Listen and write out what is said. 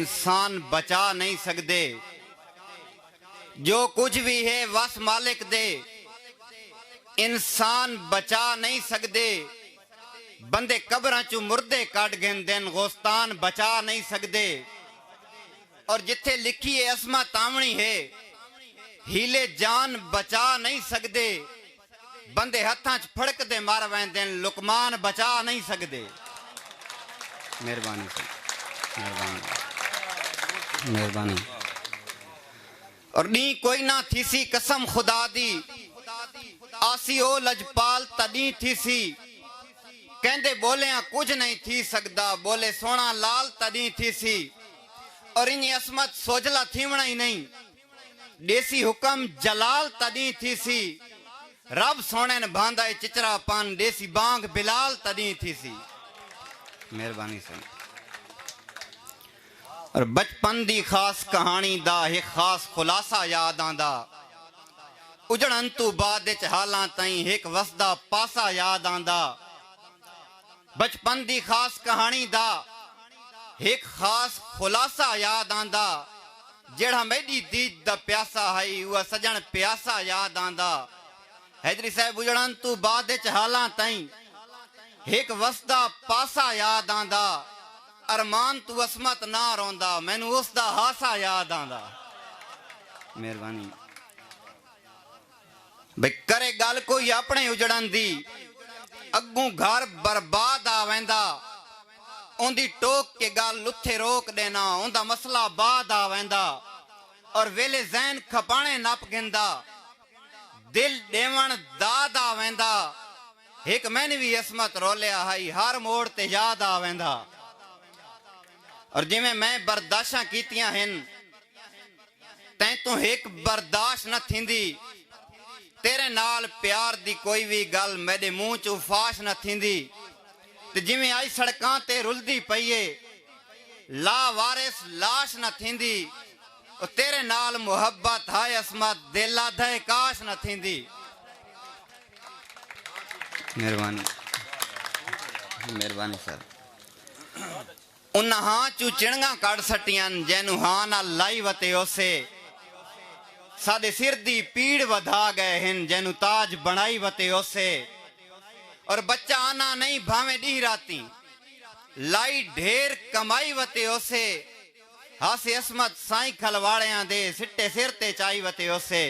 इंसान बचा नहीं सकते। जो कुछ भी है वस मालिक दे, इंसान बचा नहीं सकते। बंदे कब्रां चू मुर्दे काट गेंदे गोस्तान बचा नहीं सकते। और जिथे लिखी है असमा तावनी है, हीले जान बचा नहीं सकते। बंदे हथा च फड़क दे मार वेंदे लुकमान बचा नहीं सकते। मेहरबानी मेहरबानी मेहरबानी। और नी कोई ना थीसी कसम खुदा दी, आसी ओ लजपाल तदी थीसी। कहंदे बोलिया कुछ नहीं थी सकदा, बोले सोना लाल तदी थीसी। और इन असमत सोजला थीवना ही नहीं, देसी हुक्म जलाल तदी थीसी। रब सोने ने बांधा चिचरा पान, देसी बांग बिलाल तदी थीसी। मेहरबानी से। और बचपन दी खास कहानी दा एक खास खुलासा याद आंदा। उजड़न तू बाद हालां ताईं एक वसदा पासा याद आंदा। बचपन दी खास कहानी दा एक खास खुलासा याद आंदा। जेड़ा मेरी दीद दा प्यासा है वह सजन प्यासा याद आंदा। हैदरी साहब उजड़न तू बाद हालां ताईं एक वसदा पासा याद आंदा। अरमान तू असमत ना रोंदा, मैनू उसदा हासा याद आंदा। मेहरबानी भाई करे गल कोई अपने उजड़न दी, अगू घर बर्बाद आवेंदा। उंदी टोक के गल उथे रोक देना, उंदा मसला बाद आवेंदा। और वेले जैन खपाने नप गिंदा, दिल देवण दाद आवेंदा। एक मैंने भी असमत रोलिया है, हर मोड़ ते याद आवेंदा। और जिमें मैं बर्दाशा कीतियां हैं, तैं तो एक बर्दाश्त न थींदी। तेरे नाल प्यार दी कोई भी गल मेरे मुंह चू फाश न थींदी। ते जिमें आई सड़कां ते रुलदी पईए, ला वारिस लाश न थींदी। और तेरे नाल मुहब्बत है असमत, दिल आधे काश न थींदी। मेहरबानी मेहरबानी सर। उन हाँ चू चिणगा कड़ सटियन, जैनू हाँ ना लाई वते ओसे। साडे सिर दी पीड़ वधा गए हैं, जैनू ताज बनाई वते ओसे। और बच्चा आना नहीं भावे डी राती, लाई ढेर कमाई वते ओसे। हासे असमत साई खलवाड़ियां दे सिट्टे सिर ते चाई वते ओसे।